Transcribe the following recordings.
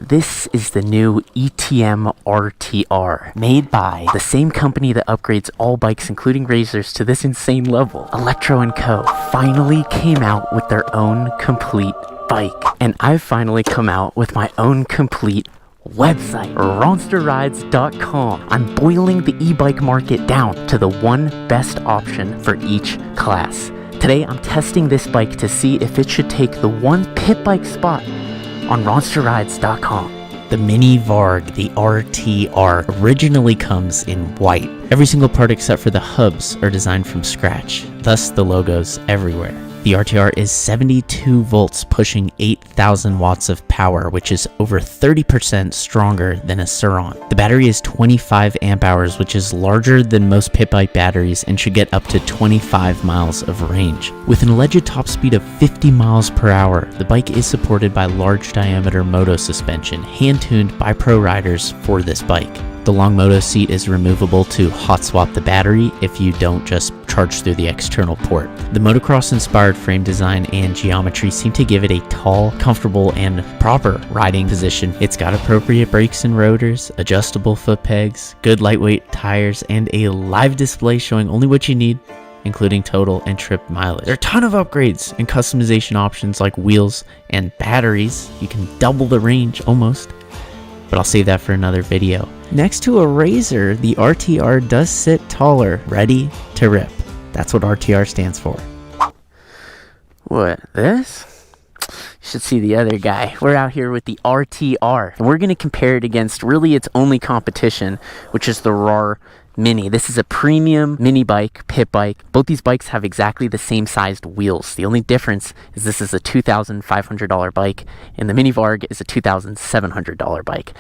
This is the new ETM RTR, made by the same company that upgrades all bikes, including razors, to this insane level. Electro & Co. finally came out with their own complete bike. And I've finally come out with my own complete website, ronsterrides.com. I'm boiling the e-bike market down to the one best option for each class. Today, I'm testing this bike to see if it should take the one pit bike spot on ronsterrides.com. The Mini Varg, the RTR, originally comes in white. Every single part except for the hubs are designed from scratch, thus the logos everywhere. The RTR is 72 volts, pushing 8,000 watts of power, which is over 30% stronger than a Sur Ronster. The battery is 25 amp hours, which is larger than most pit bike batteries and should get up to 25 miles of range. With an alleged top speed of 50 miles per hour, the bike is supported by large diameter moto suspension, hand-tuned by pro riders for this bike. The long moto seat is removable to hot swap the battery if you don't just charge through the external port. The motocross inspired frame design and geometry seem to give it a tall, comfortable, and proper riding position. It's got appropriate brakes and rotors, adjustable foot pegs, good lightweight tires, and a live display showing only what you need, including total and trip mileage. There are a ton of upgrades and customization options like wheels and batteries. You can double the range almost, but I'll save that for another video. Next to a razor, the RTR does sit taller, ready to rip. That's what RTR stands for. What, this? You should see the other guy. We're out here with the RTR. And we're going to compare it against really its only competition, which is the RAR Mini. This is a premium mini bike, pit bike. Both these bikes have exactly the same sized wheels. The only difference is this is a $2,500 bike and the Mini Varg is a $2,700 bike.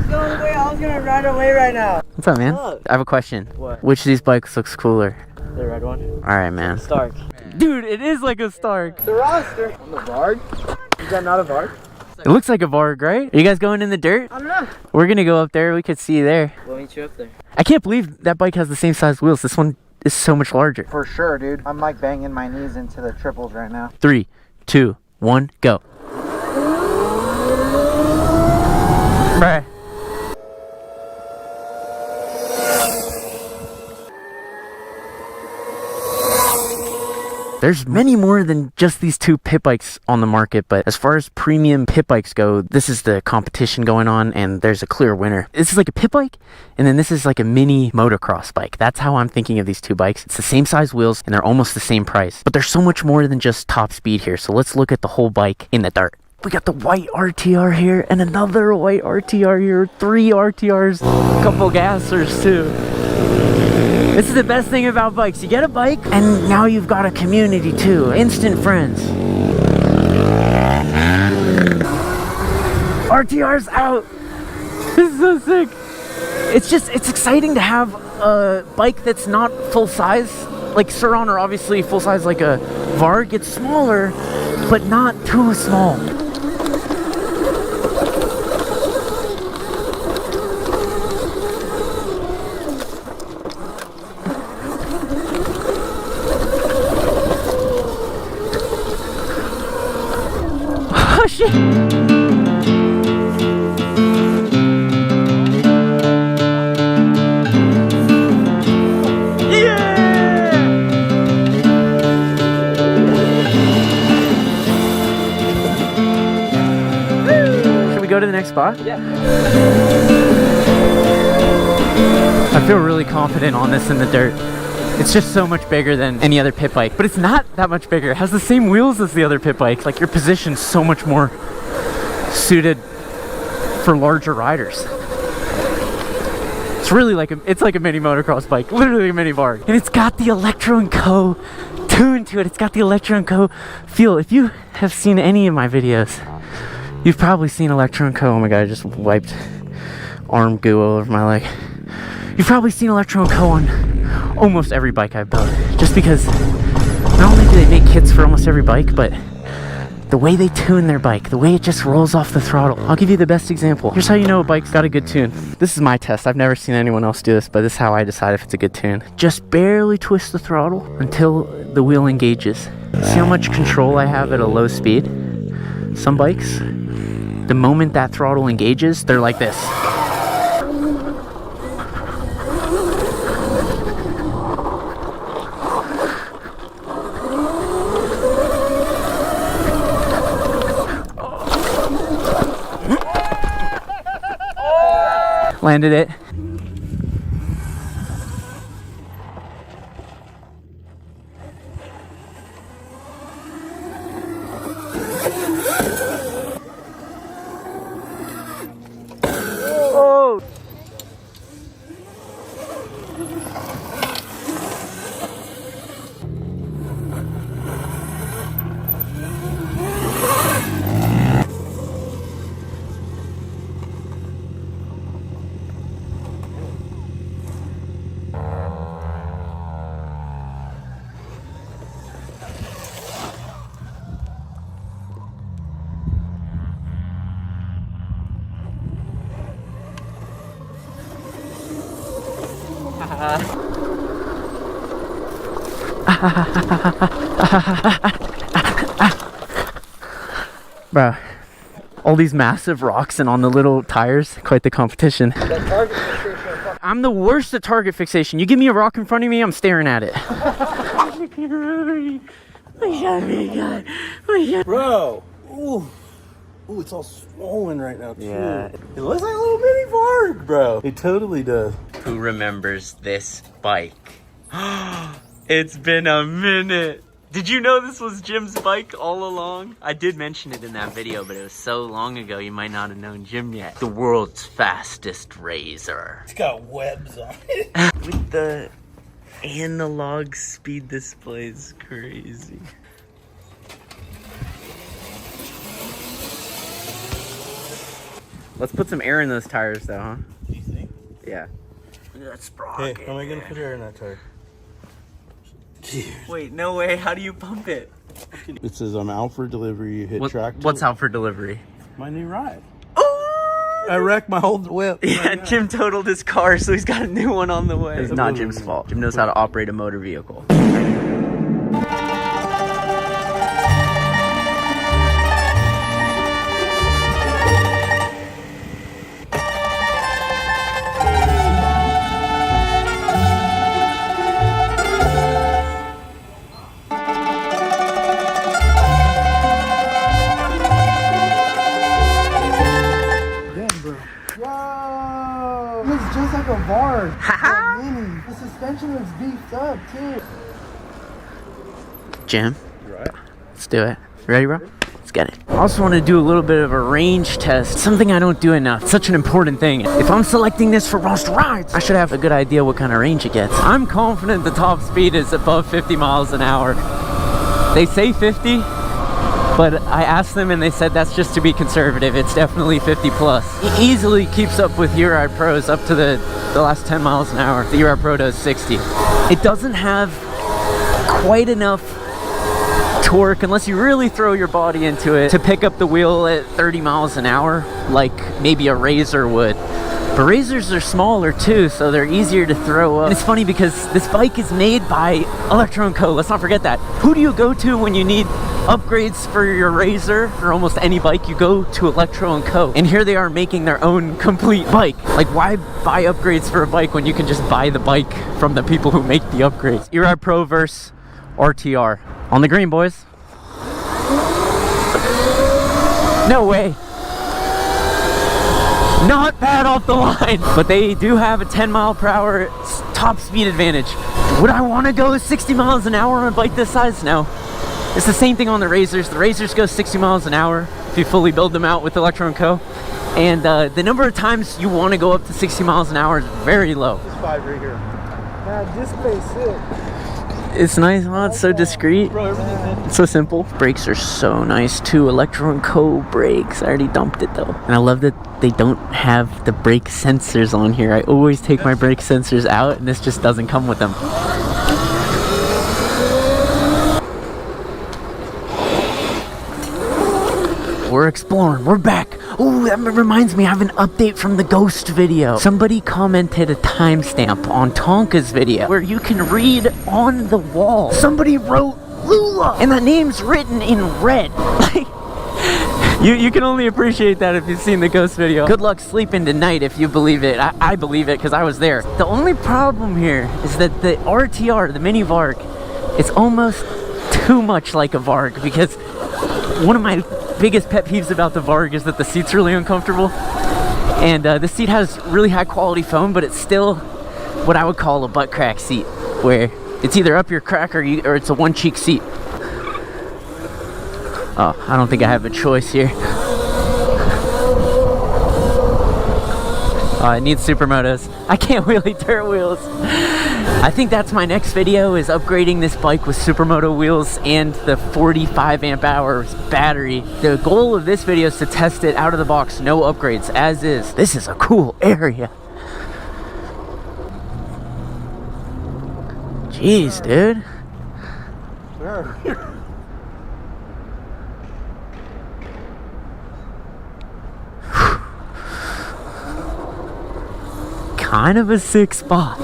Go away, I was gonna ride away right now. What's up, man? I have a question. What? Which of these bikes looks cooler? The red one. Alright, man. Stark. Dude, it is like a Stark. The Ronster. On the Varg? Is that not a Varg? It looks like a Varg, right? Are you guys going in the dirt? I don't know. We're gonna go up there. We could see you there. We'll meet you up there. I can't believe that bike has the same size wheels. This one is so much larger. For sure, dude. I'm like banging my knees into the triples right now. 3, 2, 1, go. Bruh. There's many more than just these two pit bikes on the market, but as far as premium pit bikes go, this is the competition going on and there's a clear winner. This is like a pit bike and then this is like a mini motocross bike. That's how I'm thinking of these two bikes. It's the same size wheels and they're almost the same price, but there's so much more than just top speed here. So let's look at the whole bike in the dirt. We got the white RTR here and another white RTR here, 3 RTRs, a couple gassers too. This is the best thing about bikes. You get a bike, and now you've got a community too. Instant friends. RTR's out. This is so sick. It's exciting to have a bike that's not full size. Like Sur Ronster, obviously full size like a Varg. It's smaller, but not too small. Oh shit! Yeah! Should we go to the next spot? Yeah. I feel really confident on this in the dirt. It's just so much bigger than any other pit bike, but it's not that much bigger. It has the same wheels as the other pit bike. Like your position's so much more suited for larger riders. It's really like it's like a mini motocross bike, literally a mini Varg. And it's got the Electro & Co. tune to it. It's got the Electro & Co. feel. If you have seen any of my videos, you've probably seen Electro & Co. Oh my god, I just wiped arm goo all over my leg. You've probably seen Electro & Co. on almost every bike I've built, just because not only do they make kits for almost every bike, but the way they tune their bike, the way it just rolls off the throttle. I'll give you the best example. Here's how you know a bike's got a good tune. This is my test. I've never seen anyone else do this, but this is how I decide if it's a good tune. Just barely twist the throttle until the wheel engages. See how much control I have at a low speed? Some bikes, The moment that throttle engages, they're like this. Landed it. Oh! Bro, all these massive rocks and on the little tires, quite the competition. That target fixation. I'm the worst at target fixation. You give me a rock in front of me, I'm staring at it. Bro, ooh, it's all swollen right now too. Yeah. It looks like a little mini Varg, bro. It totally does. Who remembers this bike? It's been a minute. Did you know this was Jim's bike all along? I did mention it in that video, but it was so long ago you might not have known Jim yet. The world's fastest razor. It's got webs on it. With the analog speed displays, crazy. Let's put some air in those tires though, huh? Do you think? Yeah. Look at that sprocket. Hey, how am I gonna put air in that tire? Wait, no way. How do you pump it? It says I'm out for delivery. You hit track. What's out for delivery? My new ride. Oh! I wrecked my old whip. Yeah, Jim totaled his car, so he's got a new one on the way. It's not Jim's Absolutely. fault. Jim knows how to operate a motor vehicle. Whoa! Looks just like a Varg. Haha! Mini. The suspension looks beefed up too. Jim, You right? let's do it. Ready, bro? Let's get it. I also want to do a little bit of a range test. Something I don't do enough. Such an important thing. If I'm selecting this for Ronster rides, I should have a good idea what kind of range it gets. I'm confident the top speed is above 50 miles an hour. They say 50, but I asked them and they said that's just to be conservative. It's definitely 50 plus. It easily keeps up with Euride Pros up to the last 10 miles an hour. The Euride Pro does 60. It doesn't have quite enough torque unless you really throw your body into it to pick up the wheel at 30 miles an hour like maybe a Razor would. But Razors are smaller too, so they're easier to throw up. And it's funny because this bike is made by Electro & Co. Let's not forget that. Who do you go to when you need upgrades for your Razor or almost any bike? You go to Electro & Co. And here they are making their own complete bike. Like, why buy upgrades for a bike when you can just buy the bike from the people who make the upgrades? Euride Pro versus RTR. On the green, boys. No way. Not bad off the line, but they do have a 10 mile per hour top speed advantage. Would I want to go 60 miles an hour on a bike this size? No. It's the same thing on the Razors. The Razors go 60 miles an hour if you fully build them out with Electro & Co. And the number of times you want to go up to 60 miles an hour is very low. This 5 right here. Man, this place sick. It's nice, huh? It's so discreet. Bro, everything's in. It's so simple. Brakes are so nice too. Electro & Co. brakes. I already dumped it though. And I love that they don't have the brake sensors on here. I always take my brake sensors out and this just doesn't come with them. We're exploring. We're back. Oh, that reminds me, I have an update from the Ghost video. Somebody commented a timestamp on Tonka's video where you can read on the wall. Somebody wrote Lula, and the name's written in red. Like, You can only appreciate that if you've seen the ghost video. Good luck sleeping tonight if you believe it. I believe it because I was there. The only problem here is that the RTR, the mini Varg, it's almost too much like a Varg, because one of my biggest pet peeves about the Varg is that the seat's really uncomfortable. And the seat has really high quality foam, but it's still what I would call a butt crack seat, where it's either up your crack or it's a one cheek seat. Oh, I don't think I have a choice here. Oh, it needs supermotos. I can't wheelie dirt wheels. I think that's my next video, is upgrading this bike with supermoto wheels and the 45 amp hours battery. The goal of this video is to test it out of the box, no upgrades, as is. This is a cool area. Jeez, dude. Kind of a sick spot.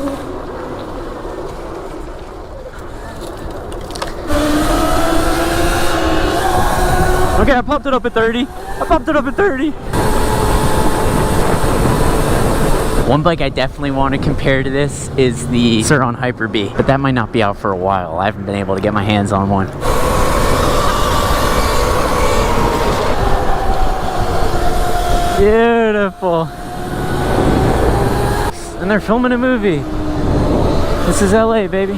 Okay, I popped it up at 30. One bike I definitely want to compare to this is the Sur Ronster Hyper B, but that might not be out for a while. I haven't been able to get my hands on one. Beautiful. And they're filming a movie. This is LA, baby.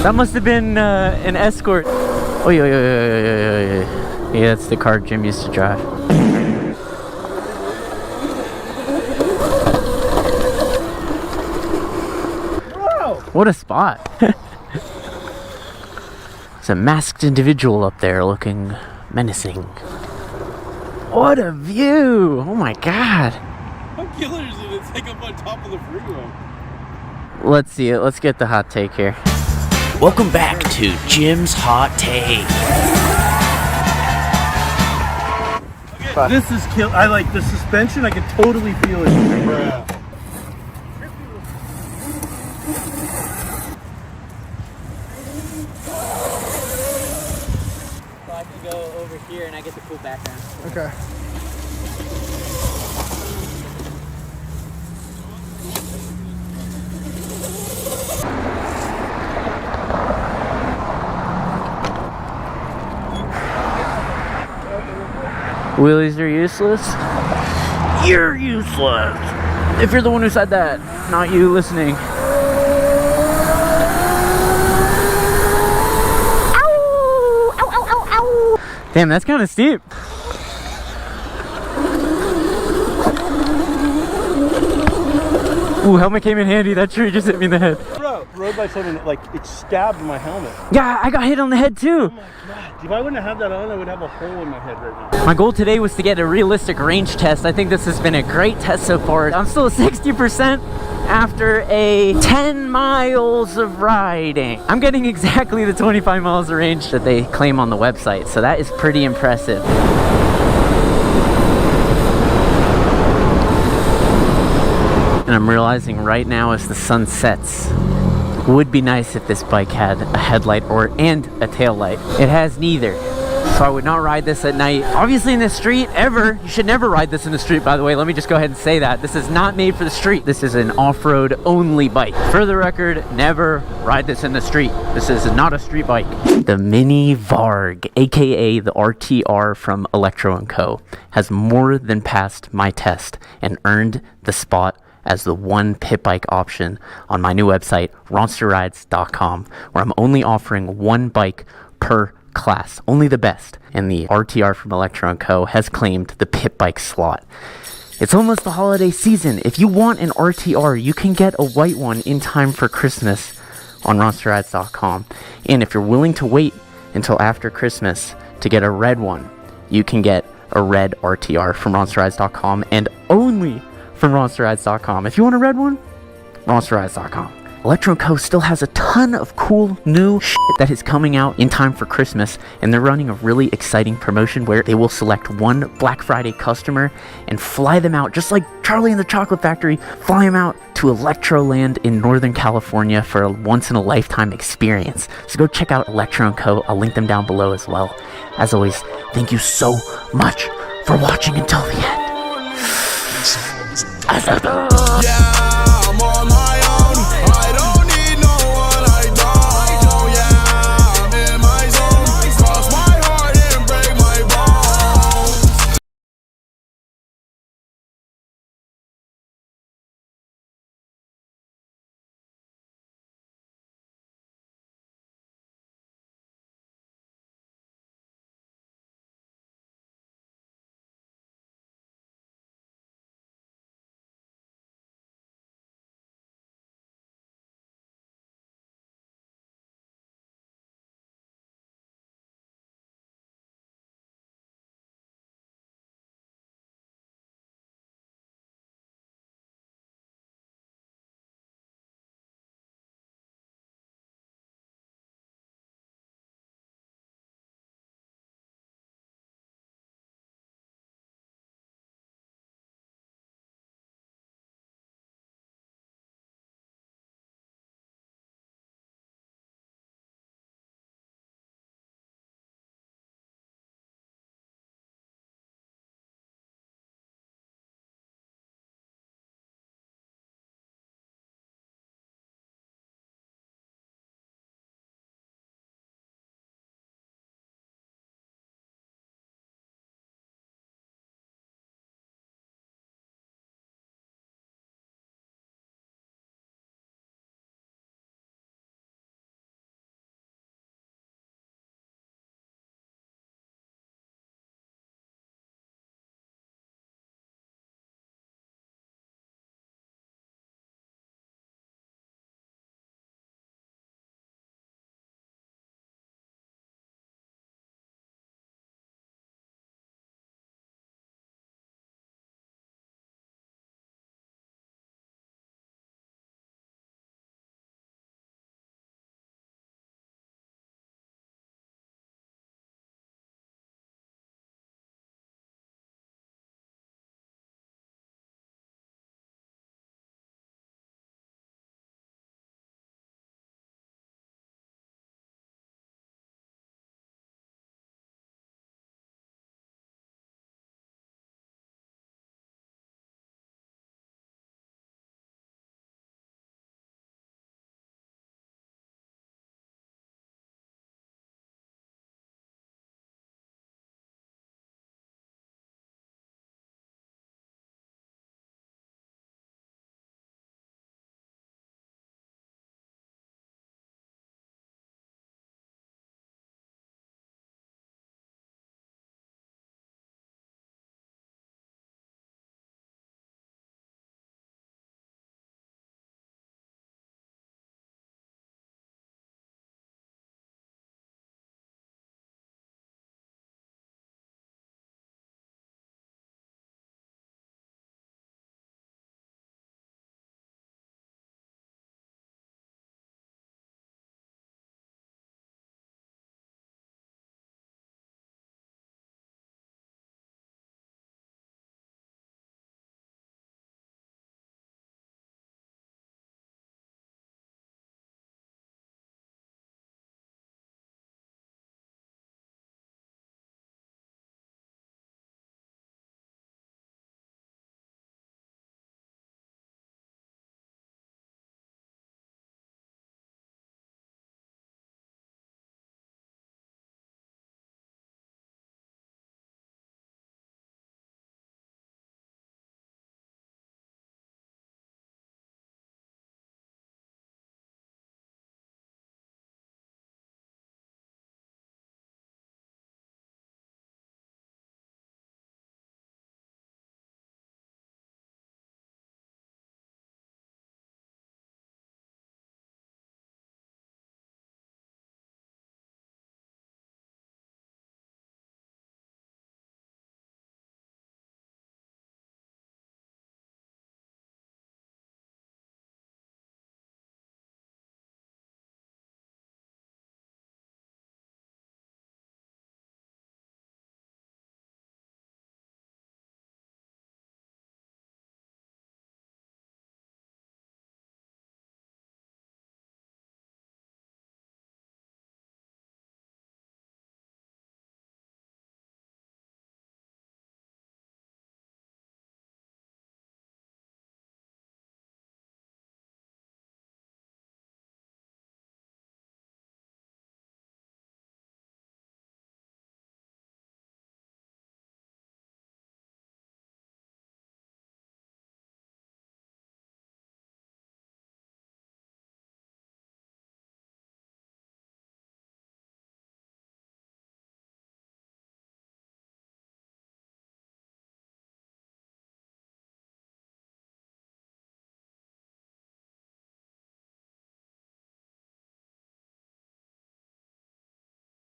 That must have been an escort. Oh, yeah, that's the car Jim used to drive. Bro! What a spot. There's a masked individual up there looking menacing. What a view! Oh my god. How killer is it? It's like up on top of the freeway. Let's see it. Let's get the hot take here. Welcome back to Jim's Hot Take. This is kill. I like the suspension. I can totally feel it. So I can go over here and I get the cool background. Okay. Wheelies are useless? You're useless! If you're the one who said that, not you listening. Ow! Ow, ow, ow, ow! Damn, that's kind of steep. Ooh, helmet came in handy. That tree just hit me in the head. Bro, rode by something that, like, it stabbed my helmet. Yeah, I got hit on the head too. Oh my god. If I wouldn't have had that on, I would have a hole in my head right now. My goal today was to get a realistic range test. I think this has been a great test so far. I'm still at 60% after a 10 miles of riding. I'm getting exactly the 25 miles of range that they claim on the website, so that is pretty impressive. And I'm realizing right now as the sun sets, it would be nice if this bike had a headlight and a tail light. It has neither. So I would not ride this at night. Obviously in the street, ever. You should never ride this in the street, by the way. Let me just go ahead and say that. This is not made for the street. This is an off-road only bike. For the record, never ride this in the street. This is not a street bike. The Mini Varg, aka the RTR from Electro & Co., has more than passed my test and earned the spot as the one pit bike option on my new website, ronsterrides.com, where I'm only offering one bike per class, only the best. And the RTR from Electro & Co. has claimed the pit bike slot. It's almost the holiday season. If you want an RTR, you can get a white one in time for Christmas on ronsterrides.com. And if you're willing to wait until after Christmas to get a red one, you can get a red RTR from ronsterrides.com and only from ronsterrides.com. If you want a red one, ronsterrides.com. Electro & Co still has a ton of cool new shit that is coming out in time for Christmas, and they're running a really exciting promotion where they will select one Black Friday customer and fly them out, just like Charlie and the Chocolate Factory, fly them out to Electroland in Northern California for a once-in-a-lifetime experience. So go check out Electro & Co. I'll link them down below as well. As always, thank you so much for watching until the end. Yeah.